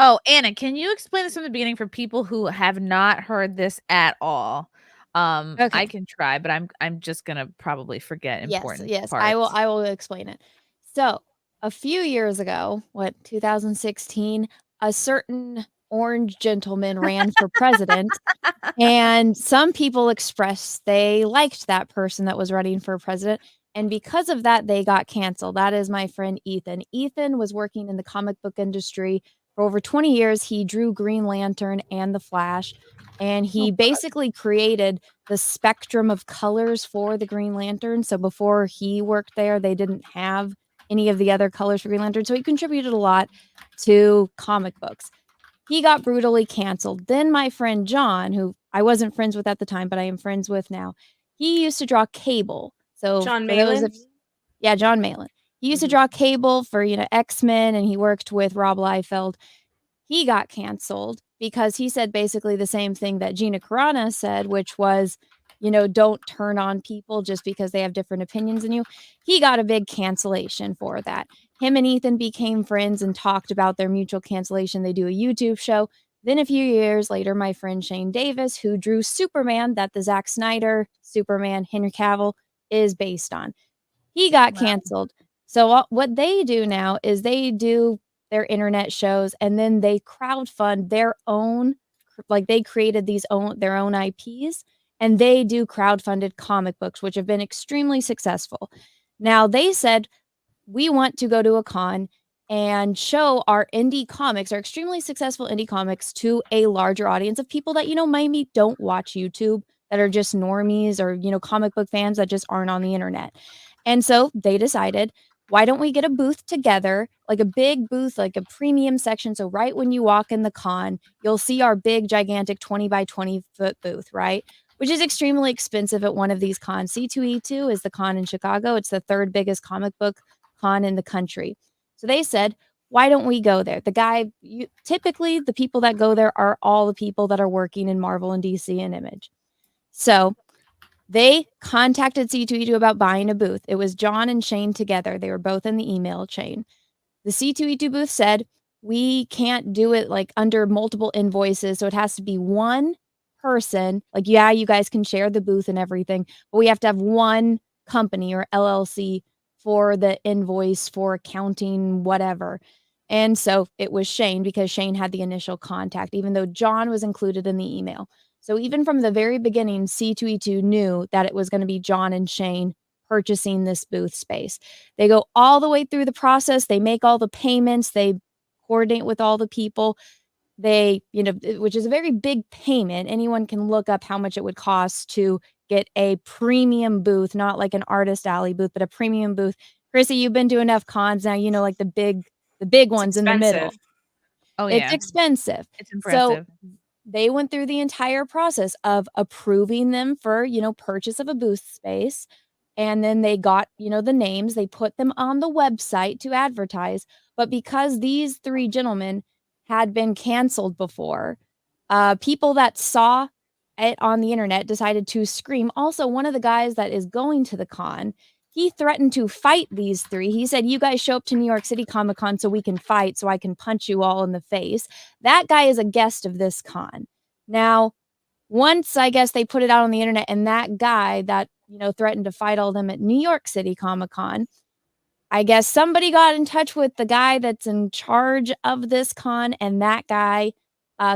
Oh, Anna, can you explain this from the beginning for people who have not heard this at all? I Okay. can try, but I'm just gonna probably forget Yes, important yes. parts. I will explain it. So, a few years ago, 2016, a certain orange gentleman ran for president, and some people expressed they liked that person that was running for president, and because of that, they got canceled. That is my friend Ethan. Ethan was working in the comic book industry for over 20 years. He drew Green Lantern and The Flash, and Oh he god. basically created the spectrum of colors for the Green Lantern. So before he worked there, they didn't have any of the other colors for Green Lantern. So he contributed a lot to comic books. He got brutally canceled. Then my friend Jon, who I wasn't friends with at the time, but I am friends with now, he used to draw Cable. So Jon for those Malin? of yeah, Jon Malin. He used to Mhm. draw Cable for, X-Men, and he worked with Rob Liefeld. He got canceled because he said basically the same thing that Gina Carano said, which was, don't turn on people just because they have different opinions than you. He got a big cancellation for that. Him and Ethan became friends and talked about their mutual cancellation. They do a YouTube show. Then a few years later, my friend Shane Davis, who drew Superman, that the Zack Snyder Superman, Henry Cavill, is based on, he got Wow. canceled. So what they do now is they do their internet shows, and then they crowdfund their own, like they created their own IPs, and they do crowdfunded comic books, which have been extremely successful. Now they said, we want to go to a con and show our indie comics, our extremely successful indie comics, to a larger audience of people that, maybe don't watch YouTube, that are just normies, or, comic book fans that just aren't on the internet. And so they decided, why don't we get a booth together, like a big booth, like a premium section? So right when you walk in the con, you'll see our big, gigantic 20 by 20-foot booth, right? Which is extremely expensive at one of these cons. C2E2 is the con in Chicago. It's the third biggest comic book con in the country. So they said, why don't we go there? Typically, the people that go there are all the people that are working in Marvel and DC and Image. So they contacted C2E2 about buying a booth. It was Jon and Shane together. They were both in the email chain. The C2E2 booth said, we can't do it like under multiple invoices. So it has to be one person. Like, yeah, you guys can share the booth and everything, but we have to have one company or LLC for the invoice, for accounting, whatever. And so it was Shane, because Shane had the initial contact, even though Jon was included in the email. So even from the very beginning, C2E2 knew that it was going to be Jon and Shane purchasing this booth space. They go all the way through the process. They make all the payments. They coordinate with all the people. They, which is a very big payment. Anyone can look up how much it would cost to get a premium booth, not like an artist alley booth, but a premium booth. Chrissy, you've been to enough cons now, like the big It's ones in the middle. expensive. Oh It's yeah. expensive. It's So impressive. they went through the entire process of approving them for, purchase of a booth space. And then they got, the names, they put them on the website to advertise. But because these three gentlemen had been canceled before, people that saw it on the internet decided to scream. Also, one of the guys that is going to the con, he threatened to fight these three. He said, you guys show up to New York City Comic Con so we can fight, so I can punch you all in the face. That guy is a guest of this con. Now, once I guess they put it out on the internet, and that guy that, threatened to fight all them at New York City Comic Con, I guess somebody got in touch with the guy that's in charge of this con, and that guy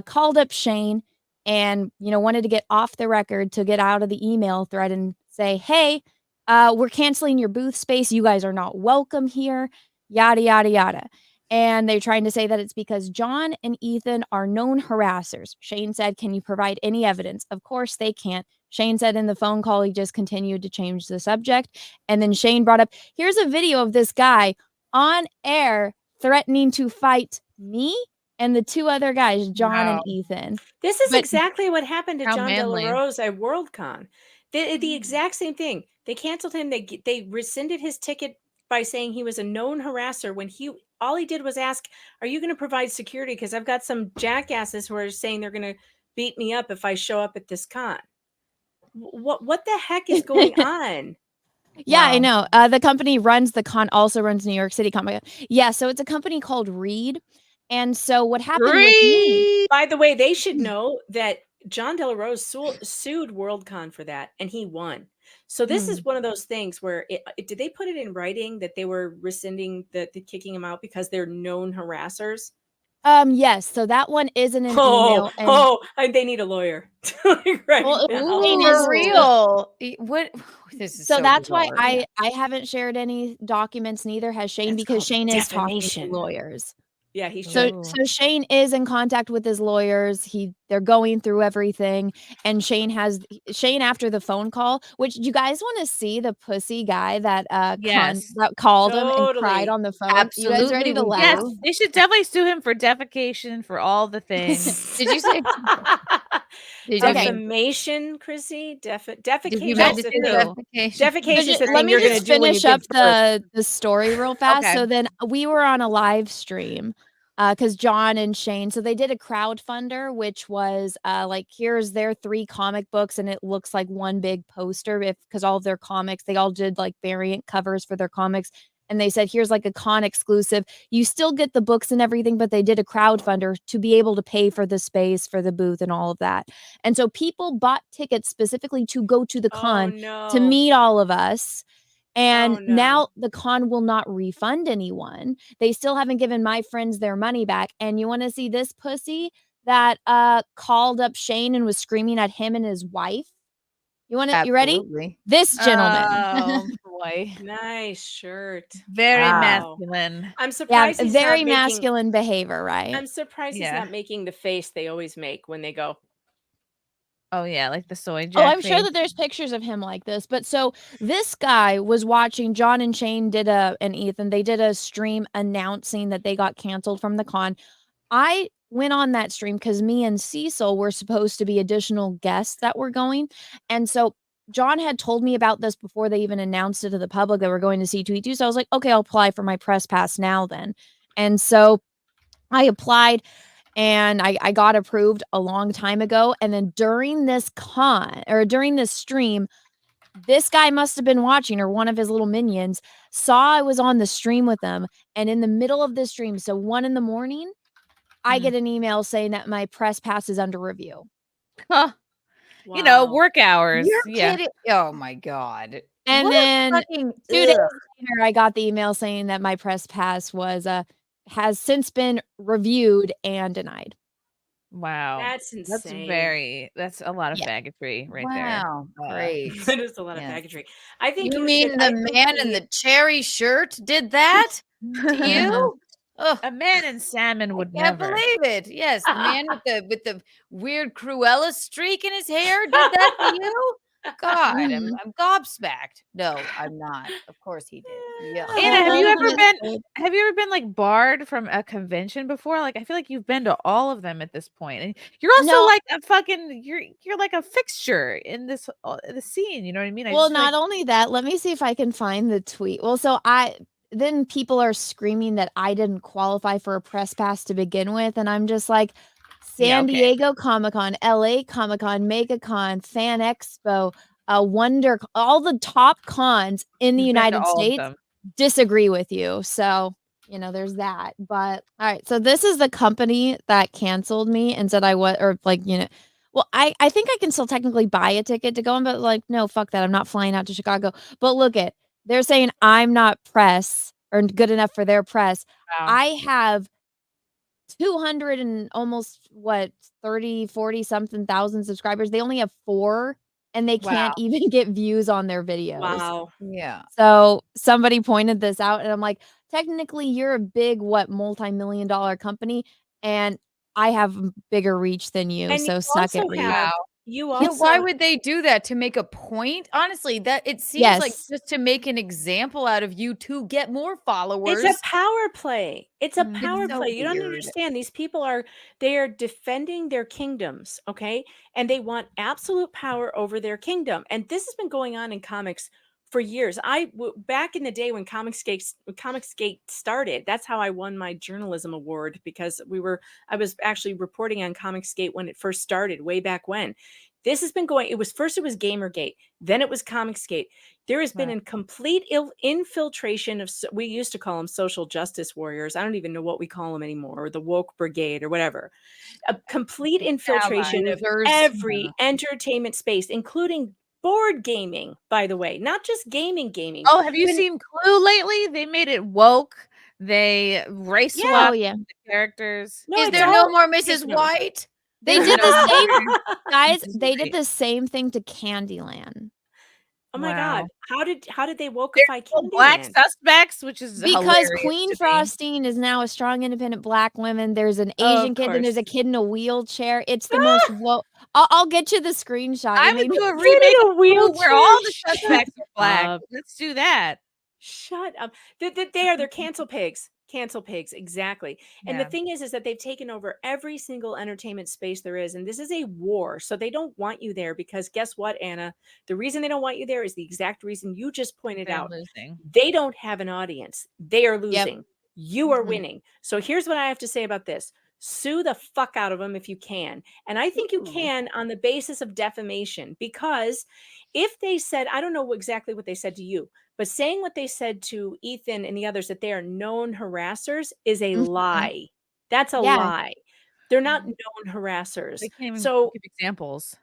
called up Shane and, wanted to get off the record, to get out of the email thread and say, hey, we're canceling your booth space. You guys are not welcome here, yada, yada, yada. And they're trying to say that it's because Jon and Ethan are known harassers. Shane said, can you provide any evidence? Of course they can't. Shane said in the phone call, he just continued to change the subject. And then Shane brought up, here's a video of this guy on air threatening to fight me and the two other guys, Jon and Wow. Ethan. This is But exactly what happened to How John De La manly. Rose at Worldcon. The exact same thing. They canceled him. They rescinded his ticket by saying he was a known harasser, when all he did was ask, are you going to provide security? Because I've got some jackasses who are saying they're going to beat me up if I show up at this con. What the heck is going on? yeah, I Wow. know. The company runs the con, also runs New York City Comic Con. Yeah, so it's a company called Reed. And so what happened with me? By the way, they should know that John De La Rose sued Worldcon for that, and he won. So this is one of those things where did they put it in writing that they were rescinding the kicking him out because they're known harassers? Yes. So that one is in an email, and they need a lawyer right well, now. Shane Ooh, is for real. What? This is so that's why bizarre. I haven't shared any documents, neither has Shane, That's because called Shane is talking to defamation. lawyers. Yeah, he So should. so Shane is in contact with his lawyers. They're going through everything, and Shane after the phone call, which you guys want to see the pussy guy that Yes. that called him and cried Totally. on the phone. You guys ready Absolutely, to we laugh? Yes, they should definitely sue him for defecation, for all the things. Did you say? Did you Okay. mean? Defamation, Chrissy? Did you Defecation mean is to the say thing. defecation? Defecation is the Let thing me you're going to just do when you finish up give birth. the story real fast. Okay. So then we were on a live stream because John and Shane, so they did a crowdfunder, which was like, here's their 3 comic books, and it looks like one big poster because all of their comics, they all did like variant covers for their comics. And they said, here's like a con exclusive. You still get the books and everything, but they did a crowdfunder to be able to pay for the space, for the booth, and all of that. And so people bought tickets specifically to go to the Oh, con to no. meet all of us. And Oh, no. now the con will not refund anyone. They still haven't given my friends their money back. And you want to see this pussy that called up Shane and was screaming at him and his wife? You ready? Absolutely. This gentleman. Oh boy. Nice shirt. Very Wow. masculine. I'm Yeah, surprised he's very not making, masculine behavior, right? I'm surprised he's Yeah. not making the face they always make when they go. Oh yeah, like the soy Oh, jack I'm sure face. that there's pictures of him like this. But so this guy was watching. John and Shane and Ethan, they did a stream announcing that they got canceled from the con. I went on that stream because me and Cecil were supposed to be additional guests that were going. And so John had told me about this before they even announced it to the public that we're going to C2E2. So I was like, okay, I'll apply for my press pass now then. And so I applied and I got approved a long time ago. And then during this stream, this guy must have been watching, or one of his little minions saw I was on the stream with them. And in the middle of the stream, so 1 a.m, I get an email saying that my press pass is under review. Huh. Wow. You know, work hours. You're Yeah. kidding. Oh my God. And What a then fucking 2 days ugh. later, I got the email saying that my press pass has since been reviewed and denied. Wow. That's insane. That's a lot of Yeah. faggotry right Wow. there. Great. That is a lot Yeah. of faggotry. I think You you mean should, the I think man in the cherry shirt did that to you? Ugh. A man in salmon would Can't never. believe it. Yes, the man with the weird Cruella streak in his hair did that to you? God, Mhm. I'm gobsmacked. No, I'm not. Of course he did. Yeah. Anna, have you ever That's been good. like barred from a convention before? Like I feel like you've been to all of them at this point. And you're also No. like a fucking you're like a fixture in this the scene, you know what I mean? I Well, just feel not only that, let me see if I can find the tweet. Well, so then people are screaming that I didn't qualify for a press pass to begin with, and I'm just like, Yeah, San okay. Diego Comic-Con, LA Comic-Con, MegaCon, Fan Expo, Wonder, all the top cons in the You've been to United all of States them. disagree with you. So, there's that. But all right, so this is the company that canceled me and said well, I think I can still technically buy a ticket to go on, but like, no, fuck that. I'm not flying out to Chicago. But look they're saying I'm not press or good enough for their press. Wow. I have 200 and almost 30, 40 something thousand subscribers. They only have 4 and they can't even get views on their videos. Wow. Yeah. So somebody pointed this out and I'm like, technically you're a big, multi-million-dollar company and I have bigger reach than you. And So you suck it, also Reed. have, you Yeah, also, why would they do that? To make a point? Honestly, that it seems like Yes. just to make an example out of you to get more followers. it's a power play. It's a Mhm. power It's so play. You don't weird. understand. These people they are defending their kingdoms, okay? And they want absolute power over their kingdom. And this has been going on in comics for years. Back in the day when Comicsgate started, that's how I won my journalism award, because I was actually reporting on Comicsgate when it first started way back when. This has been going. It was Gamergate, then it was Comicsgate. There has been a complete infiltration of. We used to call them social justice warriors. I don't even know what we call them anymore, or the woke brigade, or whatever. A complete infiltration of every entertainment space, including board gaming, by the way, not just gaming. Oh, have you seen Clue lately? They made it woke. They race swapped the characters. No, is there no more Mrs. White? They did the same, guys. They did the same thing to Candyland. Oh my God! How did they wokeify Candyland? Black suspects, which is because Queen Frostine is now a strong, independent Black woman. There's an Asian kid, and there's a kid in a wheelchair. It's the most. I'll get you the screenshot. I would do a remake of where all the suspects are Black. Let's do that. Shut up! They're cancel pigs. Cancel pigs, exactly. And the thing is that they've taken over every single entertainment space there is, and this is a war. So they don't want you there because guess what, Anna? The reason they don't want you there is the exact reason you just pointed out. Losing. They don't have an audience. They are losing. Yep. You are winning. So here's what I have to say about this. Sue the fuck out of them if you can. And I think you can on the basis of defamation, because if they said, I don't know exactly what they said to you, but saying what they said to Ethan and the others, that they are known harassers, is a lie. That's a lie. They're not known harassers. They can't even give examples.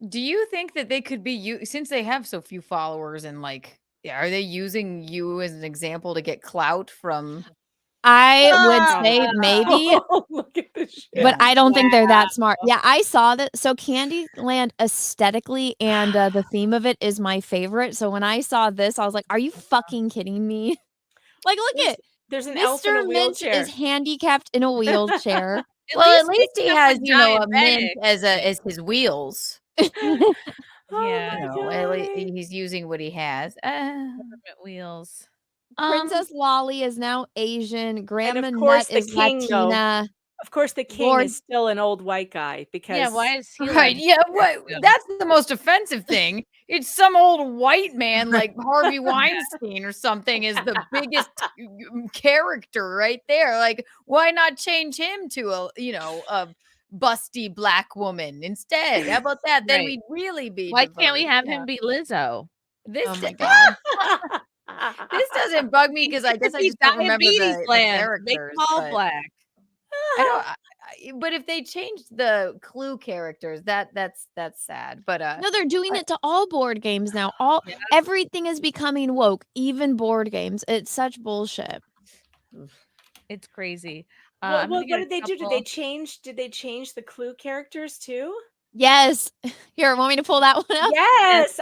Do you think that they could be, since they have so few followers, and like, are they using you as an example to get clout from? I would say maybe, look at this shit. But I don't think they're that smart. Yeah, I saw that. So Candyland aesthetically and the theme of it is my favorite. So when I saw this, I was like, "Are you fucking kidding me?" Like, look at there's an elf in a Mr. Minch wheelchair. is handicated in a wheelchair. At least he has, a mint as his wheels. At least he's using what he has. Government wheels. Princess Lolly is now Asian. Grandma Nut is Latina. Of course, the king is still an old white guy because why is he right? That's the most offensive thing. It's some old white man like Harvey Weinstein or something is the biggest character right there. Like, why not change him to a busty Black woman instead? How about that? Then we'd really be. Why can't we have him be Lizzo? This this doesn't bug me because I guess I just don't remember the characters. Make them all Black. But if they changed the Clue characters, that's sad. But no, they're doing it to all board games now. Everything is becoming woke, even board games. It's such bullshit. It's crazy. What did they do? Did they change the Clue characters too? Yes. Here, want me to pull that one up? Yes.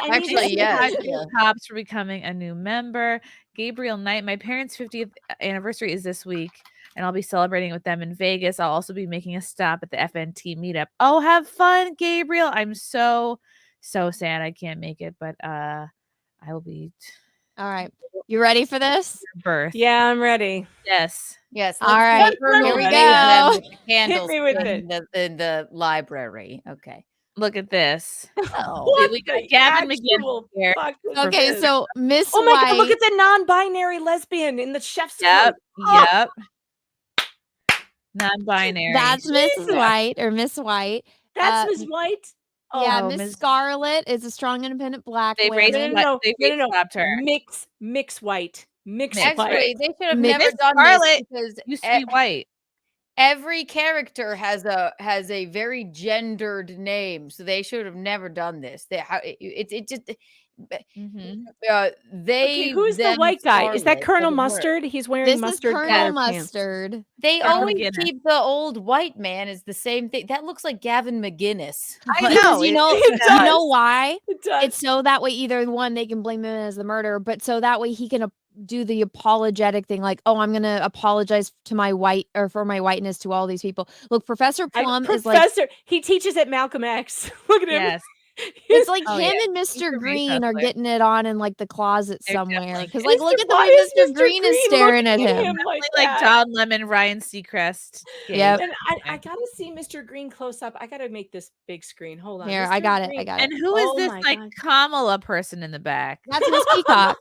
Cops for becoming a new member. Gabriel Knight. My parents' 50th anniversary is this week, and I'll be celebrating with them in Vegas. I'll also be making a stop at the FNT meetup. Oh, have fun, Gabriel. I'm so sad I can't make it, but I will be. All right. You ready for this? Birth. Yeah, I'm ready. Yes. All right. Here we go. Candles Hit me with it. In the library. Okay. Look at this. We got Gavin McGinn here. Okay, so Miss Oh my White. God, look at the non-binary lesbian in the chef's coat. Yep. Non-binary. That's Mrs. White or Miss White. That's Miss White. Yeah, Miss Scarlet is a strong, independent Black They woman. swapped her. Mix White. Actually, they should have never done Scarlet this because used to be white. Every character has a very gendered name, so they should have never done this. Who's the white guy? Is that Colonel Mustard? He's wearing mustard. This is Colonel Mustard. They always keep the old white man as the same thing. That looks like Gavin McGinnis. I know. You know why? It does. It's so that way either one they can blame him as the murderer, but so that way he can do the apologetic thing, like, oh, I'm gonna apologize to my white or for my whiteness to all these people. Look, Professor Plum is like he teaches at Malcolm X. Look at him. Yes. It's like him and Mr. Green are getting it on in like the closet somewhere. Because like, look at the way Mr. Green is staring at him. Like John Lemon, Ryan Seacrest. Yep. And I gotta see Mr. Green close up. I gotta make this big screen. Hold on. Here, Mr. I got Green. it. And who is this like Kamala person in the back? That's Miss Peacock.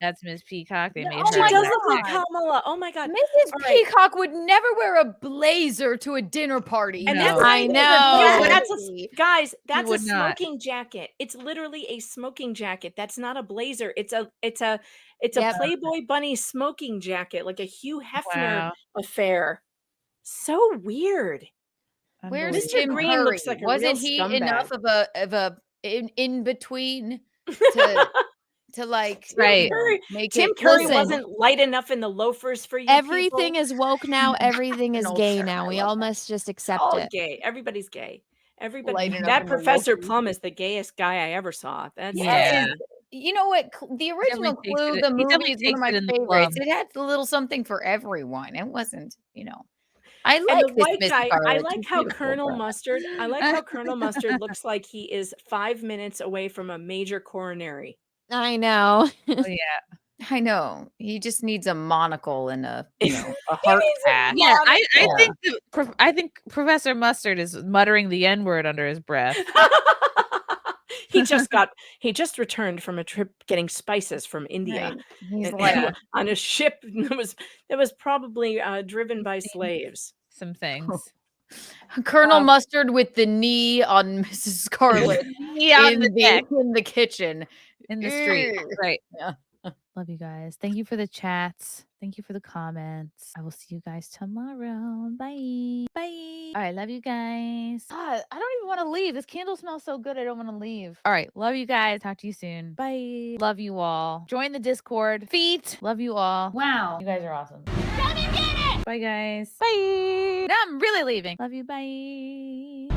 That's Miss Peacock. They No, made oh She her. my does black. look like God. Kamala. Oh my God. Mrs. All right. Peacock would never wear a blazer to a dinner party. And No. that's I not even know. That's guys, He that's a would not. smoking jacket. It's literally a smoking jacket. That's not a blazer. It's a Yep. Playboy bunny smoking jacket, like a Hugh Hefner Wow. affair. So weird. Where's Unbelievable. Mr. Tim Green Curry? looks like a Wasn't real he scumbag. enough of a in between to like Right. make Tim it? Curry Listen. wasn't light enough in the loafers for you. Everything people. is woke now. Everything is No, gay sir, now. I We love all that. must just accept All it. gay. Everybody's gay. Everybody. Light enough That in the Professor loafers. Plum is the gayest guy I ever saw. That's Yeah. You know what? The original Definitely takes Clue, it- the he movie, definitely is one takes of my it in the favorites. plum. It had a little something for everyone. It wasn't, I And like the this white Miss guy, I Scarlet. like She's how beautiful, Colonel but- Mustard, I like how Colonel Mustard looks like he is 5 minutes away from a major coronary. I know. Oh, yeah. I know. He just needs a monocle and a He heart needs a patch. Yeah, I monocle. think Professor Mustard is muttering the N-word under his breath. he just returned from a trip getting spices from India. Right. He's and- like, on a ship that was probably driven by slaves. Some things. Colonel Mustard with the knee on Mrs. Scarlet Yeah, on the deck, in the kitchen. in the street. Ew. Right. Yeah. Love you guys. Thank you for the chats. Thank you for the comments. I will see you guys tomorrow. Bye. Bye. All right. Love you guys. God, I don't even want to leave. This candle smells so good. I don't want to leave. All right. Love you guys. Talk to you soon. Bye. Love you all. Join the Discord. Feet. Love you all. Wow. You guys are awesome. Bye, guys. Bye. Now I'm really leaving. Love you. Bye.